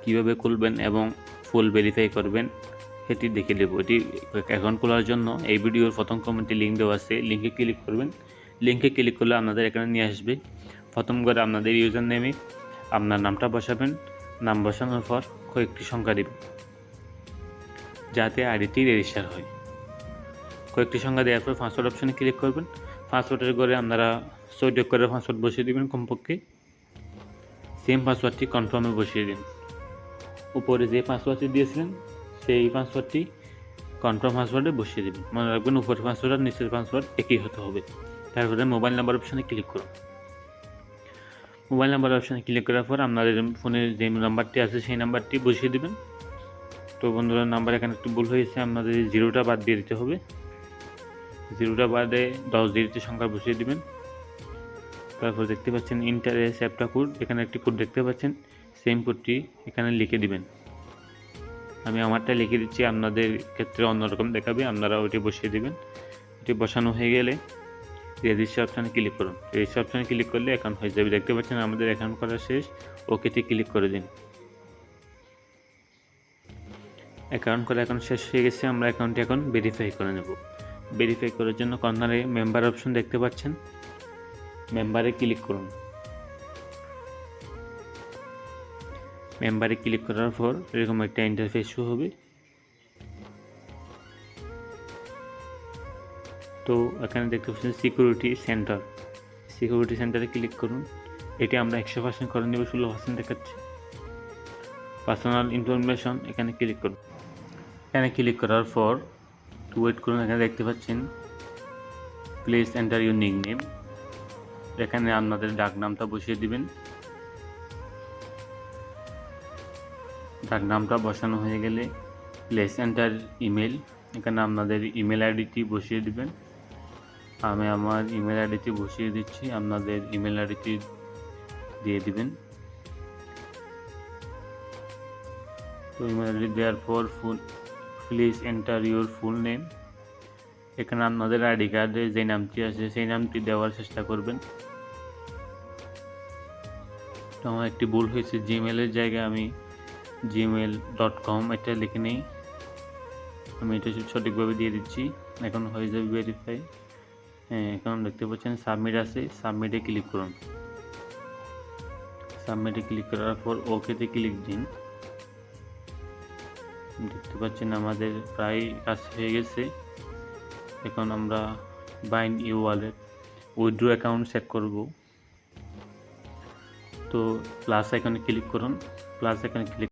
কীভাবে খুলবেন এবং ফুল ভেরিফাই করবেন সেটি দেখে দেব। এটি অ্যাকাউন্ট খোলার জন্য এই ভিডিওর প্রথম কমেন্টে লিঙ্ক দেওয়া আছে, লিঙ্কে ক্লিক করবেন। লিঙ্কে ক্লিক করলে আপনাদের এখানে নিয়ে আসবে। প্রথম করে আপনাদের ইউজার নেমে আপনার নামটা বসাবেন। নাম বসানোর পর কয়েকটি সংখ্যা দেবেন যাতে আইডিটি রেজিস্টার হয়। কয়েকটি সংখ্যা দেওয়ার পর পাসওয়ার্ড অপশনে ক্লিক করবেন। পাসওয়ার্ডের ঘরে আপনারা 6 অক্ষরের পাসওয়ার্ড বসিয়ে দেবেন কমপক্ষে। সেম পাসওয়ার্ডটি কনফার্মে বসিয়ে দিন। উপরে যে পাসওয়ার্ডটি দিয়েছিলেন সেই পাসওয়ার্ডটি কনফার্ম পাসওয়ার্ডে বসিয়ে দেবেন। মনে রাখবেন উপরের পাসওয়ার্ড আর নিচের পাসওয়ার্ড একই হতে হবে। তারপরে মোবাইল নাম্বার অপশনে ক্লিক করুন। মোবাইল নাম্বার অপশনে ক্লিক করার পর আপনাদের ফোনের যে নাম্বারটি আছে সেই নাম্বারটি বসিয়ে দেবেন। তো বন্ধুরা, নাম্বার এখানে একটু ভুল হয়েছে, আপনাদের 0টা বাদ দিয়ে দিতে হবে। 0টা বাদে 10 ডিজিটের সংখ্যা বসিয়ে দেবেন। তারপর দেখতে পাচ্ছেন ইন্টার এ সেপ্টা কোড, এখানে একটি কোড দেখতে পাচ্ছেন, সেম কোডটি এখানে লিখে দিবেন। আমি আমারটা লিখে দিচ্ছি, আপনাদের ক্ষেত্রে অন্যরকম দেখাবে, আপনারা ওইটি বসিয়ে দেবেন। এটি বসানো হয়ে গেলে রেজিস্টার অপশানে ক্লিক করুন। রেজিস্টার অপশানে ক্লিক করলে অ্যাকাউন্ট হয়ে যাবে। দেখতে পাচ্ছেন আমাদের অ্যাকাউন্ট করা শেষ। ওকেতে ক্লিক করে দিন। অ্যাকাউন্ট করা এখন শেষ হয়ে গেছে। আমরা অ্যাকাউন্টটি এখন ভেরিফাই করে নেব। ভেরিফাই করার জন্য কর্নারে মেম্বার অপশন দেখতে পাচ্ছেন, মেম্বারে ক্লিক করুন। মেম্বারে ক্লিক করার পর এরকম একটা ইন্টারফেস শো হবে। তো এখানে দেখতে পাচ্ছেন সিকিউরিটি সেন্টার, সিকিউরিটি সেন্টারে ক্লিক করুন। এটি আমরা 100% করে নেব, 16% দেখাচ্ছে। পার্সোনাল ইনফরমেশন এখানে ক্লিক করুন। এখানে ক্লিক করার পর ওয়েট করুন। এখানে দেখতে পাচ্ছেন প্লিজ এন্টার ইউর নিকনেম, এখানে আপনাদের ডাক নামটা বসিয়ে দিবেন। ডাক নামটা বসানো হয়ে গেলে প্লেস এন্টার ইমেল, এখানে আপনাদের ইমেল আইডিটি বসিয়ে দিবেন। আমি আমার ইমেল আইডিটি বসিয়ে দিচ্ছি, আপনাদের ইমেল আইডিটি দিয়ে দিবেন। তো ইমেল আইডি দেওয়ার পর please enter your full name, এখানে আপনাদের আইডি কার্ডে যে নামটি আছে সেই নামটি দেওয়ার চেষ্টা করবেন। তো আমার একটি ভুল হয়েছে, জিমেলের জায়গায় আমি gmail.com এটা লিখে নেই। আমি এটা সঠিকভাবে দিয়ে দিচ্ছি। এখন হয়ে যাবে ভেরিফাই। এখন দেখতে পাচ্ছেন সাবমিট আছে, সাবমিটে ক্লিক করুন। সাবমিটে ক্লিক করার পর ওকেতে ক্লিক দিন। দেখতে পাচ্ছেন আমাদের প্রায় কাজ হয়ে গেছে। এখন আমরা bind you wallet withdraw account set করব। তো প্লাস আইকনে ক্লিক করুন। প্লাস আইকনে ক্লিক